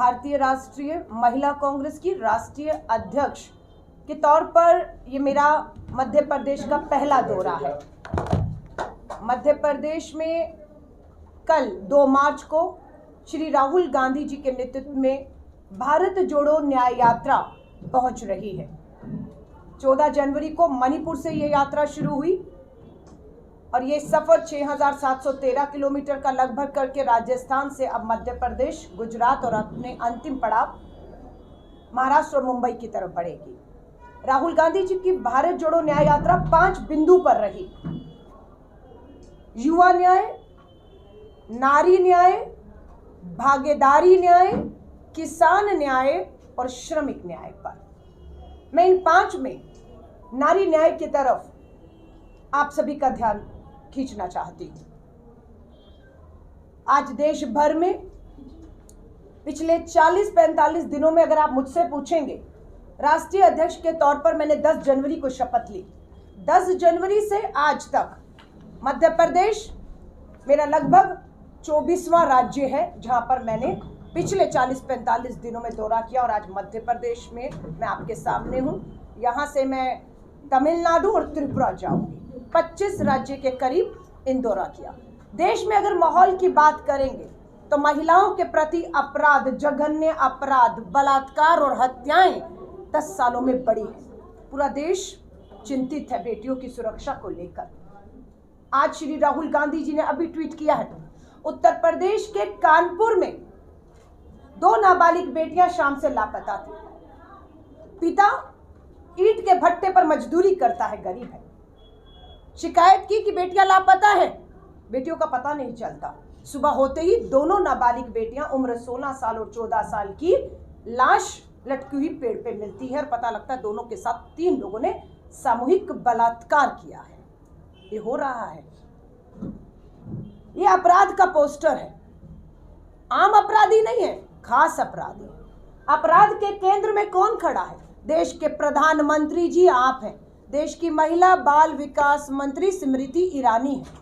भारतीय राष्ट्रीय महिला कांग्रेस की राष्ट्रीय अध्यक्ष के तौर पर ये मेरा मध्य प्रदेश का पहला दौरा है। मध्य प्रदेश में कल 2 मार्च को श्री राहुल गांधी जी के नेतृत्व में भारत जोड़ो न्याय यात्रा पहुंच रही है। 14 जनवरी को मणिपुर से ये यात्रा शुरू हुई और ये सफर 6,713 किलोमीटर का लगभग करके राजस्थान से अब मध्य प्रदेश, गुजरात और अपने अंतिम पड़ाव महाराष्ट्र और मुंबई की तरफ बढ़ेगी। राहुल गांधी जी की भारत जोड़ो न्याय यात्रा 5 बिंदु पर रही। युवा न्याय, नारी न्याय, भागीदारी न्याय, किसान न्याय और श्रमिक न्याय पर। मैं इन 5 में नारी न्याय की तरफ आप सभी का ध्यान खींचना चाहती हूं। आज देश भर में पिछले 40-45 दिनों में अगर आप मुझसे पूछेंगे, राष्ट्रीय अध्यक्ष के तौर पर मैंने 10 जनवरी को शपथ ली। 10 जनवरी से आज तक मध्य प्रदेश मेरा लगभग 24वां राज्य है जहां पर मैंने पिछले 40-45 दिनों में दौरा किया और आज मध्य प्रदेश में मैं आपके सामने हूं। यहां से मैं तमिलनाडु और त्रिपुरा जाऊंगी। 25 राज्य के करीब इन दौरा किया। देश में अगर माहौल की बात करेंगे तो महिलाओं के प्रति अपराध, जघन्य अपराध, बलात्कार और हत्याएं 10 सालों में बढ़ी है। पूरा देश चिंतित है बेटियों की सुरक्षा को लेकर। आज श्री राहुल गांधी जी ने अभी ट्वीट किया है, उत्तर प्रदेश के कानपुर में 2 नाबालिग बेटियां शाम से लापता थी। पिता ईंट के भट्टे पर मजदूरी करता है, गरीब है। शिकायत की कि बेटियां लापता है, बेटियों का पता नहीं चलता। सुबह होते ही दोनों नाबालिग बेटियां उम्र 16 साल और 14 साल की लाश लटकी हुई पेड़ पे मिलती है और पता लगता है दोनों के साथ 3 लोगों ने सामूहिक बलात्कार किया है। ये हो रहा है, ये अपराध का पोस्टर है। आम अपराधी नहीं है, खास अपराधी। अपराध के केंद्र में कौन खड़ा है? देश के प्रधानमंत्री जी आप हैं। देश की महिला बाल विकास मंत्री स्मृति ईरानी है।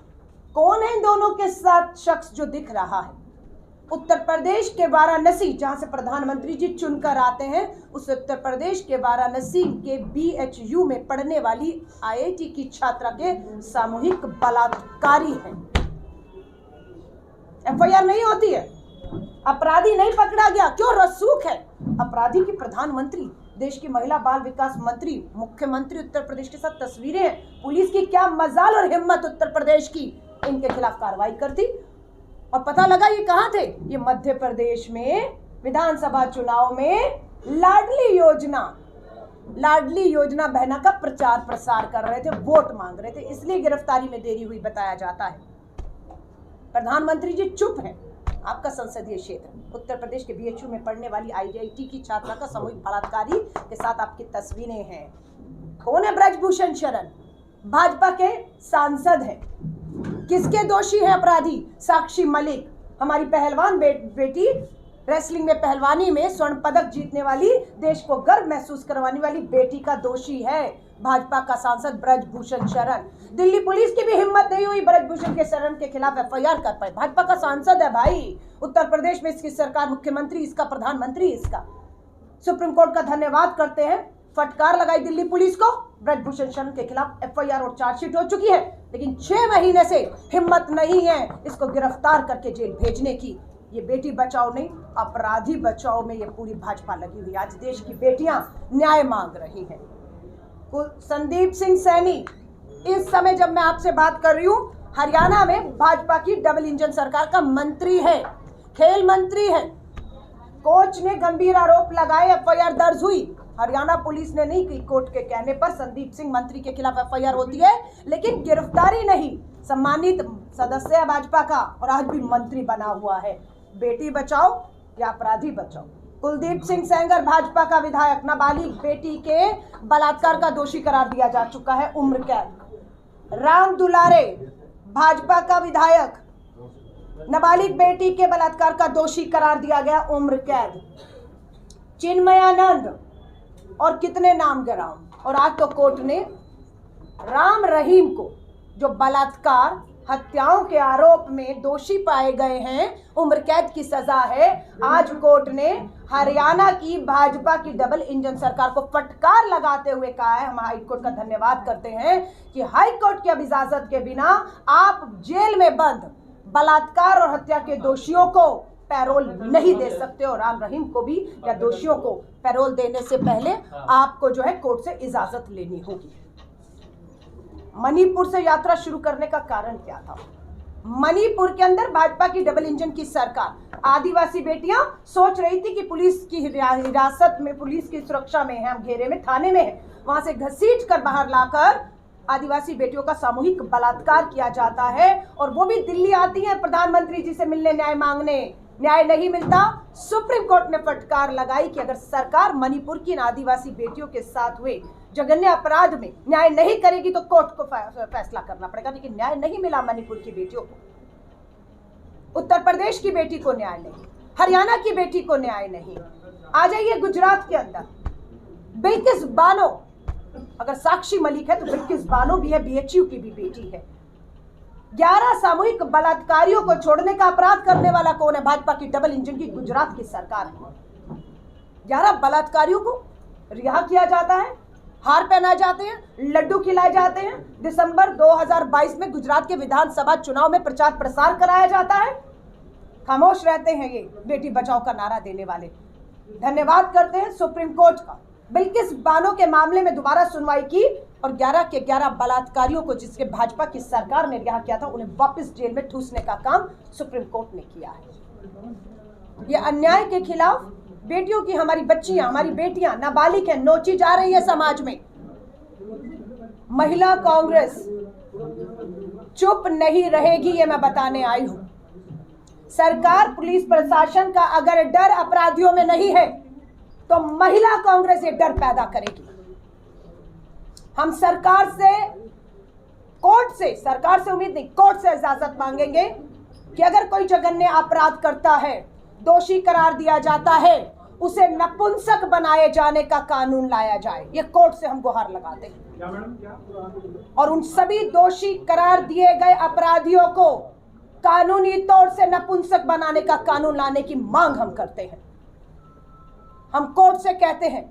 कौन है इन दोनों के साथ शख्स जो दिख रहा है? उत्तर प्रदेश के वाराणसी, जहां से प्रधानमंत्री जी चुनकर आते हैं, उस उत्तर प्रदेश के वाराणसी के BHU में पढ़ने वाली IIT की छात्रा के सामूहिक बलात्कारी हैं। FIR नहीं होती है, अपराधी नहीं पकड़ा गया। क्यों? रसूख है। अपराधी की प्रधानमंत्री, देश की महिला बाल विकास मंत्री, मुख्यमंत्री उत्तर प्रदेश के साथ तस्वीरें हैं। पुलिस की क्या मजाल और हिम्मत उत्तर प्रदेश की इनके खिलाफ कार्रवाई करती। और पता लगा ये कहां थे? ये मध्य प्रदेश में विधानसभा चुनाव में लाडली योजना बहना का प्रचार प्रसार कर रहे थे, वोट मांग रहे थे, इसलिए गिरफ्तारी में देरी हुई बताया जाता है। प्रधानमंत्री जी चुप हैं। आपका संसदीय क्षेत्र उत्तर प्रदेश के BHU में पढ़ने वाली IIT की छात्रा का सामूहिक बलात्कारी के साथ आपकी तस्वीरें हैं। कौन है? ब्रजभूषण शरण, भाजपा के सांसद हैं। किसके दोषी है अपराधी? साक्षी मलिक, हमारी पहलवान बेटी, रेसलिंग में पहलवानी में स्वर्ण पदक जीतने वाली, देश को गर्व महसूस करवाने वाली बेटी का दोषी है भाजपा का सांसद ब्रजभूषण शरण। दिल्ली पुलिस की भी हिम्मत नहीं हुई ब्रजभूषण के शरण के खिलाफ FIR कर पाए। भाजपा का सांसद है भाई। उत्तर प्रदेश में इसकी सरकार, मुख्यमंत्री इसका, प्रधानमंत्री इसका। सुप्रीम कोर्ट का धन्यवाद करते हैं, फटकार लगाई दिल्ली पुलिस को। ब्रजभूषण शरण के खिलाफ FIR और चार्जशीट हो चुकी है, लेकिन 6 महीने से हिम्मत नहीं है इसको गिरफ्तार करके जेल भेजने की। ये बेटी बचाओ नहीं, अपराधी बचाओ में ये पूरी भाजपा लगी हुई। आज देश की बेटियां न्याय मांग रही हैं। संदीप सिंह सैनी इस समय जब मैं आपसे बात कर रही हूं, हरियाणा में भाजपा की डबल इंजन सरकार का मंत्री है, खेल मंत्री है। कोच ने गंभीर आरोप लगाए, FIR दर्ज हुई। हरियाणा पुलिस ने नहीं की, कोर्ट के कहने पर संदीप सिंह मंत्री के खिलाफ FIR होती है, लेकिन गिरफ्तारी नहीं। सम्मानित सदस्य है भाजपा का और आज भी मंत्री बना हुआ है। बेटी बचाओ या अपराधी बचाओ। कुलदीप सिंह सेंगर, भाजपा का विधायक, नाबालिग बेटी के बलात्कार का दोषी करार दिया जा चुका है, उम्र कैद। राम दुलारे, भाजपा का विधायक, नाबालिग बेटी के बलात्कार का दोषी करार दिया गया, उम्र कैद। चिन्मयानंद और कितने नाम गिराऊं। और आज तो कोर्ट ने राम रहीम को, जो बलात्कार, हत्याओं के आरोप में दोषी पाए गए हैं, उम्र कैद की सजा है। आज कोर्ट ने हरियाणा की भाजपा की डबल इंजन सरकार को फटकार लगाते हुए कहा है, हम हाई कोर्ट का धन्यवाद करते हैं कि हाई कोर्ट की अब इजाजत के बिना आप जेल में बंद बलात्कार और हत्या के दोषियों को पैरोल नहीं दे सकते, और राम रहीम को भी या दोषियों को पैरोल देने से पहले आपको जो है कोर्ट से इजाजत लेनी होगी। मणिपुर से यात्रा शुरू करने का कारण क्या था? मणिपुर के अंदर भाजपा की डबल इंजन की सरकार, आदिवासी बेटियां सोच रही थी कि पुलिस की हिरासत में, पुलिस की सुरक्षा में है, हम घेरे में, थाने में है, वहां से घसीट कर बाहर लाकर आदिवासी बेटियों का सामूहिक बलात्कार किया जाता है, और वो भी दिल्ली आती है प्रधानमंत्री जी से मिलने, न्याय मांगने। न्याय नहीं मिलता, सुप्रीम कोर्ट ने फटकार लगाई कि अगर सरकार मणिपुर की आदिवासी बेटियों के साथ हुए जघन्य अपराध में न्याय नहीं करेगी तो कोर्ट को फैसला करना पड़ेगा। लेकिन न्याय नहीं मिला मणिपुर की बेटियों को, उत्तर प्रदेश की बेटी को न्याय नहीं, हरियाणा की बेटी को न्याय नहीं। आ जाइए गुजरात के अंदर, बिल्किस बानो, अगर साक्षी मलिक है तो बिल्किस बानो भी है, बीएचयू की भी बेटी है। 11 सामूहिक बलात्कारियों को छोड़ने का अपराध करने वाला कौन है? भाजपा की डबल इंजन की गुजरात की सरकार है। 11 बलात्कारियों को रिहा किया जाता है, हार पहनाए जाते हैं, लड्डू खिलाए जाते हैं। दिसंबर 2022 में गुजरात के विधानसभा चुनाव में प्रचार प्रसार कराया जाता है। खामोश रहते हैं ये बेटी बचाओ का नारा देने वाले। धन्यवाद करते हैं सुप्रीम कोर्ट का, बिल्किस बानो के मामले में दोबारा सुनवाई की और 11 के 11 बलात्कारियों को, जिसके भाजपा की सरकार ने रिहा किया था, उन्हें वापस जेल में ठूसने का काम सुप्रीम कोर्ट ने किया है। ये अन्याय के खिलाफ बेटियों की, हमारी बच्चियां, हमारी बेटियां नाबालिग हैं, नोची जा रही है समाज में। महिला कांग्रेस चुप नहीं रहेगी, ये मैं बताने आई हूं। सरकार, पुलिस प्रशासन का अगर डर अपराधियों में नहीं है तो महिला कांग्रेस ये डर पैदा करेगी। हम सरकार से, कोर्ट से, सरकार से उम्मीद नहीं, कोर्ट से इजाजत मांगेंगे कि अगर कोई जघन्य अपराध करता है, दोषी करार दिया जाता है, उसे नपुंसक बनाए जाने का कानून लाया जाए। ये कोर्ट से हम गुहार लगाते हैं। और उन सभी दोषी करार दिए गए अपराधियों को कानूनी तौर से नपुंसक बनाने का कानून लाने की मांग हम करते हैं। हम कोर्ट से कहते हैं,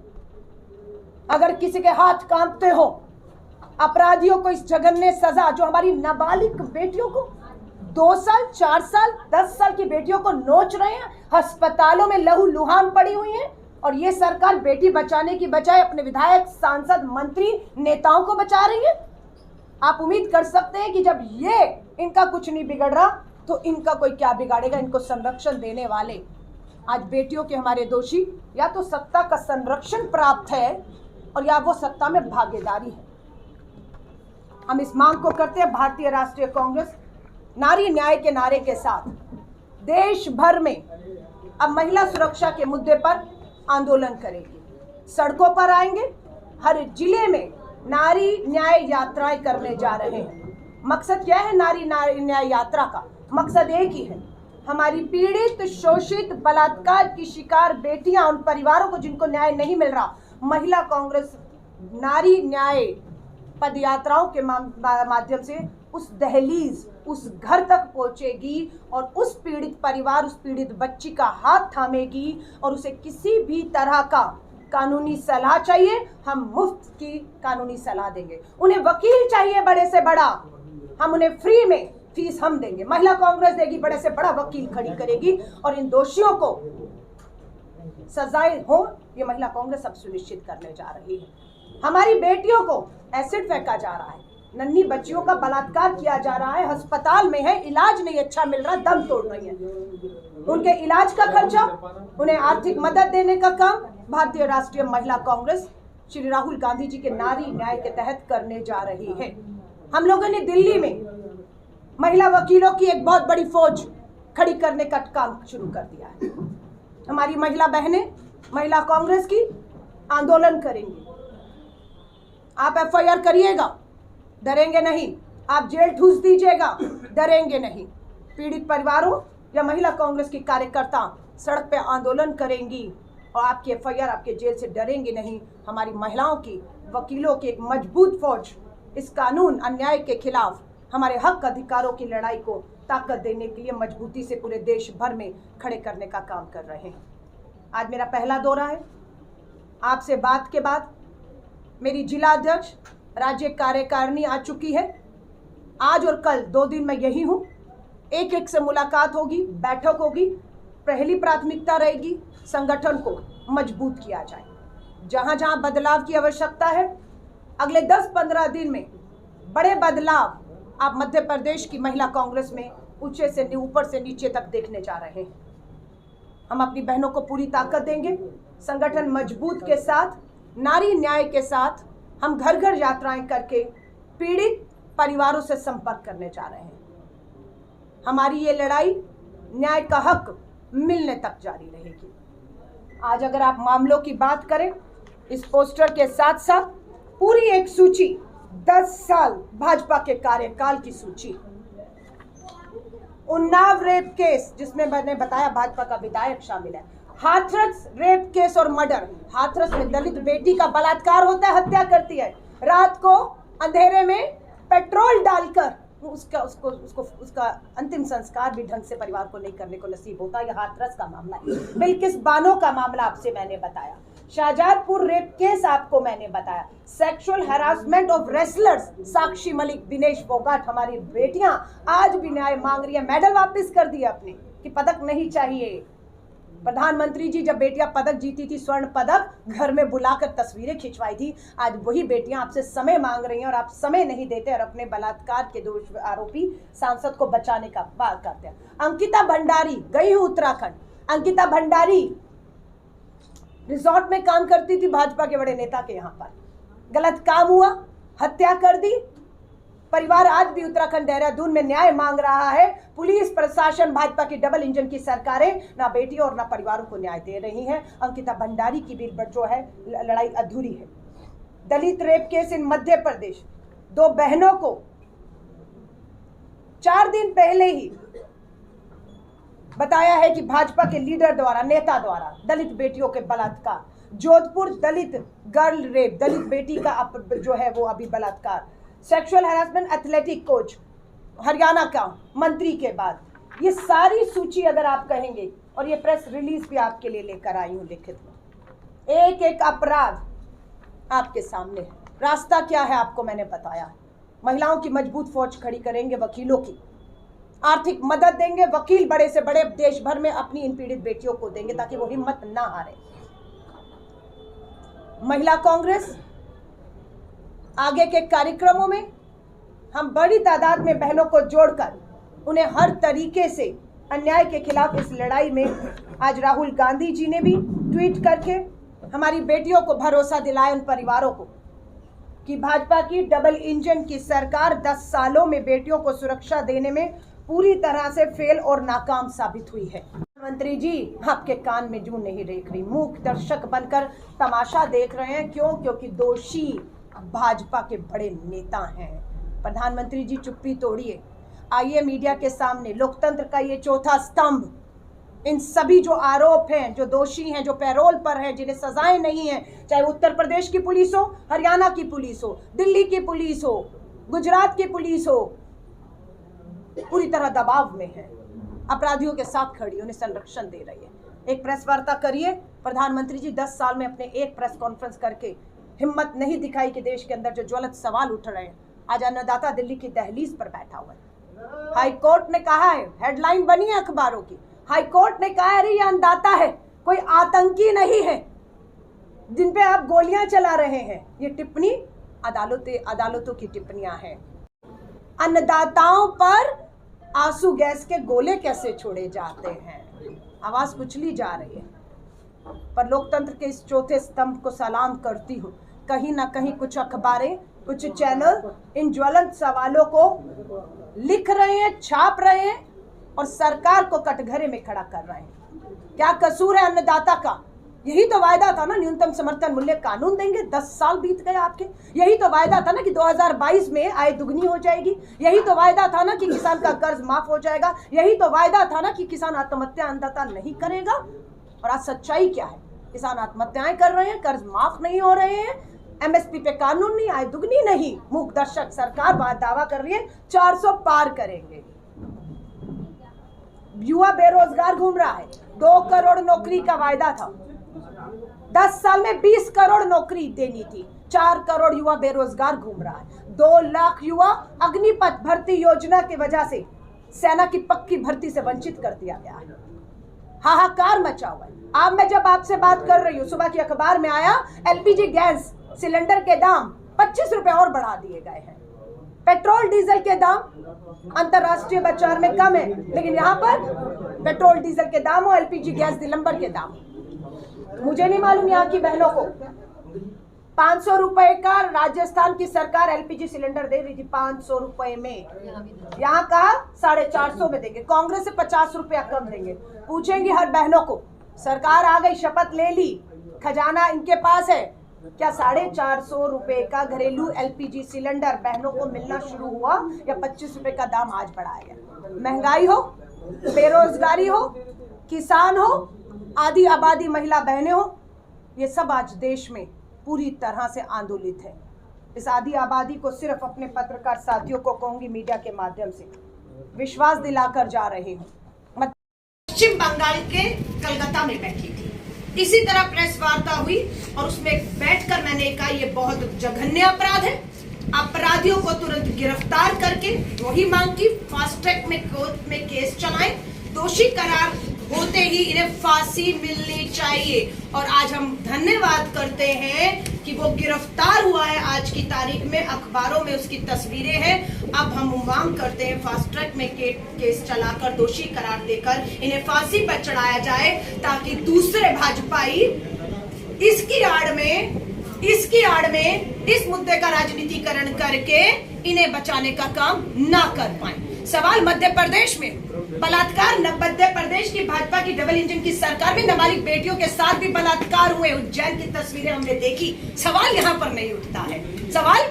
अगर किसी के हाथ कांपते हो, अपराधियों को इस जघन्य सजा, जो हमारी नाबालिग बेटियों को 2 साल, 4 साल, 10 साल की बेटियों को नोच रहे हैं, अस्पतालों में लहू लुहान पड़ी हुई है, और ये सरकार बेटी बचाने की बजाय अपने विधायक, सांसद, मंत्री, नेताओं को बचा रही है। आप उम्मीद कर सकते हैं कि जब ये इनका कुछ नहीं बिगड़ रहा तो इनका कोई क्या बिगाड़ेगा। इनको संरक्षण देने वाले आज बेटियों के हमारे दोषी या तो सत्ता का संरक्षण प्राप्त है और या वो सत्ता में भागीदारी है। हम इस मांग को करते हैं। भारतीय राष्ट्रीय कांग्रेस नारी न्याय के नारे के साथ देश भर में अब महिला सुरक्षा के मुद्दे पर आंदोलन करेंगे, सड़कों पर आएंगे। हर जिले में नारी न्याय यात्राएं करने जा रहे हैं। मकसद क्या है नारी न्याय यात्रा का? मकसद एक ही है, हमारी पीड़ित, शोषित, बलात्कार की शिकार बेटियां, उन परिवारों को जिनको न्याय नहीं मिल रहा, महिला कांग्रेस नारी न्याय पद यात्राओं के माध्यम से उस दहलीज, उस घर तक पहुंचेगी और उस पीड़ित परिवार, उस पीड़ित बच्ची का हाथ थामेगी और उसे किसी भी तरह का कानूनी सलाह चाहिए, हम मुफ्त की कानूनी सलाह देंगे। उन्हें वकील चाहिए बड़े से बड़ा, हम उन्हें फ्री में फीस हम देंगे। महिला कांग्रेस देगी, बड़े से बड़ा वकील खड़ी करेगी और इन दोषियों को सजाएं हो, ये महिला कांग्रेस अब सुनिश्चित करने जा रही है। हमारी बेटियों को एसिड फेंका जा रहा है, नन्ही बच्चियों का बलात्कार किया जा रहा है, अस्पताल में है, इलाज नहीं अच्छा मिल रहा, दम तोड़ रही है। उनके इलाज का खर्चा, उन्हें आर्थिक मदद देने का काम भारतीय राष्ट्रीय महिला कांग्रेस श्री राहुल गांधी जी के नारी न्याय के तहत करने जा रही है। हम लोगों ने दिल्ली में महिला वकीलों की एक बहुत बड़ी फौज खड़ी करने का काम शुरू कर दिया है। हमारी महिला बहनें महिला कांग्रेस की आंदोलन करेंगी। आप एफआईआर करिएगा, डरेंगे नहीं। आप जेल ठूस दीजिएगा, डरेंगे नहीं। पीड़ित परिवारों या महिला कांग्रेस की कार्यकर्ता सड़क पे आंदोलन करेंगी और आपकी एफआईआर, आपके जेल से डरेंगे नहीं। हमारी महिलाओं की, वकीलों की एक मजबूत फौज इस कानून अन्याय के खिलाफ हमारे हक अधिकारों की लड़ाई को ताकत देने के लिए मजबूती से पूरे देश भर में खड़े करने का काम कर रहे हैं। आज मेरा पहला दौरा है। आपसे बात के बाद मेरी जिला अध्यक्ष, राज्य कार्यकारिणी आ चुकी है। आज और कल 2 दिन मैं यही हूँ। एक एक से मुलाकात होगी, बैठक होगी। पहली प्राथमिकता रहेगी संगठन को मजबूत किया जाए। जहाँ जहाँ बदलाव की आवश्यकता है, अगले 10-15 दिन में बड़े बदलाव आप मध्य प्रदेश की महिला कांग्रेस में ऊपर से नीचे तक देखने जा रहे हैं। हम अपनी बहनों को पूरी ताकत देंगे। संगठन मजबूत के साथ, नारी न्याय के साथ हम घर घर यात्राएं करके पीड़ित परिवारों से संपर्क करने जा रहे हैं। हमारी ये लड़ाई न्याय का हक मिलने तक जारी रहेगी। आज अगर आप मामलों की बात करें, इस पोस्टर के साथ साथ पूरी एक सूची, 10 साल भाजपा के कार्यकाल की सूची। उन्नाव रेप केस जिसमें मैंने बताया भाजपा का विधायक शामिल है। हाथरस रेप केस और मर्डर, हाथरस में दलित बेटी का बलात्कार होता है, हत्या करती है। रात को अंधेरे में पेट्रोल डालकर उसका अंतिम संस्कार भी ढंग से परिवार को नहीं करने को नसीब होता। यह हाथरस का मामला है। बिल्किस बानो का मामला आपसे मैंने बताया। शाहजादपुर रेप केस आपको मैंने बताया। Sexual harassment of wrestlers, Sakshi Malik, Dinesh Phogat, हमारी बेटियां आज भी न्याय मांग रही है। मेडल वापस कर दिया अपने कि पदक नहीं चाहिए। प्रधानमंत्री जी जब बेटियां पदक जीती थी, स्वर्ण पदक, घर में बुलाकर तस्वीरें खिंचवाई थी। आज वही बेटियां आपसे समय मांग रही हैं और आप समय नहीं देते और अपने बलात्कार के दोष आरोपी सांसद को बचाने का बात करते हैं। अंकिता भंडारी, गई हूं उत्तराखंड। अंकिता भंडारी रिजॉर्ट में काम करती थी भाजपा के बड़े नेता के यहाँ पर। गलत काम हुआ, हत्या कर दी। परिवार आज भी उत्तराखंड देहरादून में न्याय मांग रहा है। पुलिस प्रशासन, भाजपा की डबल इंजन की सरकारें ना बेटियों और ना परिवारों को न्याय दे रही हैं। अंकिता भंडारी की भी जो है लड़ाई अधूरी है। दलित rape case in Madhya Pradesh, 2 बहनों को 4 दिन पहले ही बताया है कि भाजपा के लीडर द्वारा, नेता द्वारा दलित बेटियों के बलात्कार। जोधपुर दलित गर्ल रेप, दलित बेटी का जो है वो अभी बलात्कार। Sexual harassment athletic coach, Haryana का मंत्री के बाद। ये सारी सूची अगर आप कहेंगे, और ये प्रेस रिलीज भी आपके लिए लेकर आई हूं लिखित में। एक एक अपराध आपके सामने है। रास्ता क्या है आपको मैंने बताया। महिलाओं की मजबूत फौज खड़ी करेंगे, वकीलों की आर्थिक मदद देंगे। वकील बड़े से बड़े देश भर में अपनी इन पीड़ित बेटियों को देंगे ताकि वो हिम्मत ना हारे। महिला कांग्रेस आगे के कार्यक्रमों में हम बड़ी तादाद में बहनों को जोड़कर उन्हें हर तरीके से अन्याय के खिलाफ इस लड़ाई में, आज राहुल गांधी जी ने भी ट्वीट करके हमारी बेटियों को भरोसा दिलाया, उन परिवारों को, कि भाजपा की डबल इंजन की सरकार 10 सालों में बेटियों को सुरक्षा देने में पूरी तरह से फेल और नाकाम साबित हुई है। प्रधानमंत्री जी आपके कान में जूं नहीं देख रही, मूक दर्शक बनकर तमाशा देख रहे हैं। क्यों? क्योंकि दोषी भाजपा के बड़े नेता हैं। प्रधानमंत्री जी चुप्पी तोड़िए, आइए मीडिया के सामने। लोकतंत्र का ये चौथा स्तंभ, इन सभी जो आरोप हैं, जो दोषी हैं, जो पैरोल पर हैं, जिन्हें सजाएं नहीं हैं, चाहे उत्तर प्रदेश की पुलिस हो, हरियाणा की पुलिस हो, दिल्ली की पुलिस हो, गुजरात की पुलिस हो, पूरी तरह दबाव में है। अपराधियों के साथ खड़ी, उन्हें संरक्षण दे रही है। एक प्रेस वार्ता करिए। प्रधानमंत्री जी 10 साल में अपने एक प्रेस कॉन्फ्रेंस करके हिम्मत नहीं दिखाई कि देश के अंदर जो ज्वलंत सवाल उठ रहे हैं। आज अन्नदाता दिल्ली की दहलीज पर बैठा हुआ है। हाई कोर्ट ने कहा है, हेडलाइन बनी है अखबारों की, हाई कोर्ट ने कहा है अरे ये अन्नदाता है, कोई आतंकी नहीं है जिन पे आप गोलियां चला रहे हैं। ये टिप्पणी अदालतों की टिप्पणियां हैं। अन्नदाताओं पर आंसू गैस के गोले कैसे छोड़े जाते हैं, आवाज कुचली जा रही है। पर लोकतंत्र के इस चौथे स्तंभ को सलाम करती हूँ। कहीं ना कहीं कुछ अखबारें, कुछ चैनल इन ज्वलंत सवालों को लिख रहे हैं, छाप रहे हैं और सरकार को कटघरे में खड़ा कर रहे हैं। क्या कसूर है अन्नदाता का? यही तो वायदा था ना, न्यूनतम समर्थन मूल्य कानून देंगे। 10 साल बीत गए आपके। यही तो वायदा था ना कि 2022 में आय दुगनी हो जाएगी। यही तो वायदा था ना कि किसान का कर्ज माफ हो जाएगा। यही तो वायदा था ना कि किसान आत्महत्या अन्नदाता नहीं करेगा। और आज सच्चाई क्या है? किसान आत्महत्याएं कर रहे हैं, कर्ज माफ नहीं हो रहे हैं, एमएसपी पे कानून नहीं आए, दुगनी नहीं, मूक दर्शक सरकार दावा कर रही है 400 पार करेंगे। युवा बेरोजगार घूम रहा है, 2 करोड़ नौकरी का वायदा था, 10 साल में 20 करोड़ नौकरी देनी थी, 4 करोड़ युवा बेरोजगार घूम रहा है। 2 लाख युवा अग्निपथ भर्ती योजना की वजह से सेना की पक्की भर्ती से वंचित कर दिया गया है। हाहाकार मचा हुआ है। अब मैं जब आपसे बात कर रही हूँ, सुबह की अखबार में आया एलपीजी गैस सिलेंडर के दाम 25 रुपए और बढ़ा दिए गए हैं। पेट्रोल डीजल के दाम अंतरराष्ट्रीय बाजार में कम है, लेकिन यहाँ पर पेट्रोल डीजल के दाम हो, एलपीजी गैस सिलेंडर के दाम। मुझे नहीं मालूम यहाँ की बहनों को 500 रुपए का राजस्थान की सरकार एलपीजी सिलेंडर दे रही थी, 500 रुपए में। यहाँ कहा 450 में देंगे, कांग्रेस से 50 रुपया कम देंगे। पूछेंगी हर बहनों को, सरकार आ गई, शपथ ले ली, खजाना इनके पास है, क्या 450 रुपए का घरेलू एलपीजी सिलेंडर बहनों को मिलना शुरू हुआ या 25 रुपए का दाम आज बढ़ाया गया? महंगाई हो, बेरोजगारी हो, किसान हो, आधी आबादी महिला बहनें हो, ये सब आज देश में पूरी तरह से आंदोलित है। इस आधी आबादी को सिर्फ अपने पत्रकार साथियों को कहूंगी, मीडिया के माध्यम से विश्वास दिलाकर जा रही हूँ। पश्चिम बंगाल के कलकत्ता में बैठी थी, इसी तरह प्रेस वार्ता हुई और उसमें बैठकर मैंने कहा ये बहुत जघन्य अपराध है, अपराधियों को तुरंत गिरफ्तार करके वही मांग की फास्ट ट्रैक में कोर्ट में केस चलाएं, दोषी करार होते ही इन्हें फांसी मिलनी चाहिए। और आज हम धन्यवाद करते हैं कि वो गिरफ्तार हुआ है, आज की तारीख में अखबारों में उसकी तस्वीरें हैं। अब हम मांग करते हैं फास्ट ट्रैक में केस चलाकर दोषी करार देकर इन्हें फांसी पर चढ़ाया जाए, ताकि दूसरे भाजपाई इसकी आड़ में इस मुद्दे का राजनीतिकरण करके इन्हें बचाने का काम ना कर पाए। सवाल मध्य प्रदेश में बलात्कार, मध्य प्रदेश की भाजपा की डबल इंजन की सरकार में नाबालिग बेटियों के साथ भी बलात्कार हुए, उज्जैन की तस्वीरें हमने देखी। सवाल यहाँ पर नहीं उठता है, सवाल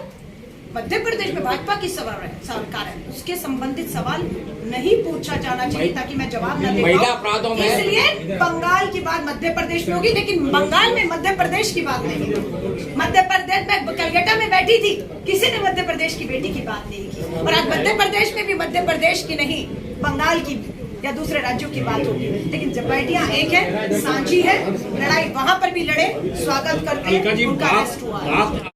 मध्य प्रदेश में भाजपा की सरकार है, उसके संबंधित सवाल नहीं पूछा जाना चाहिए ताकि मैं जवाब न दे पाऊं। इसलिए बंगाल की बात मध्य प्रदेश में होगी, लेकिन बंगाल में मध्य प्रदेश की बात नहीं होगी। मध्य प्रदेश में कलकत्ता में बैठी थी, किसी ने मध्य प्रदेश की बेटी की बात नहीं की, और आज मध्य प्रदेश में भी मध्य प्रदेश की नहीं, बंगाल की या दूसरे राज्यों की बात होगी। लेकिन जब बेटियां एक है, साझी है, लड़ाई वहां पर भी लड़े, स्वागत करते हैं, उनका अरेस्ट हुआ है।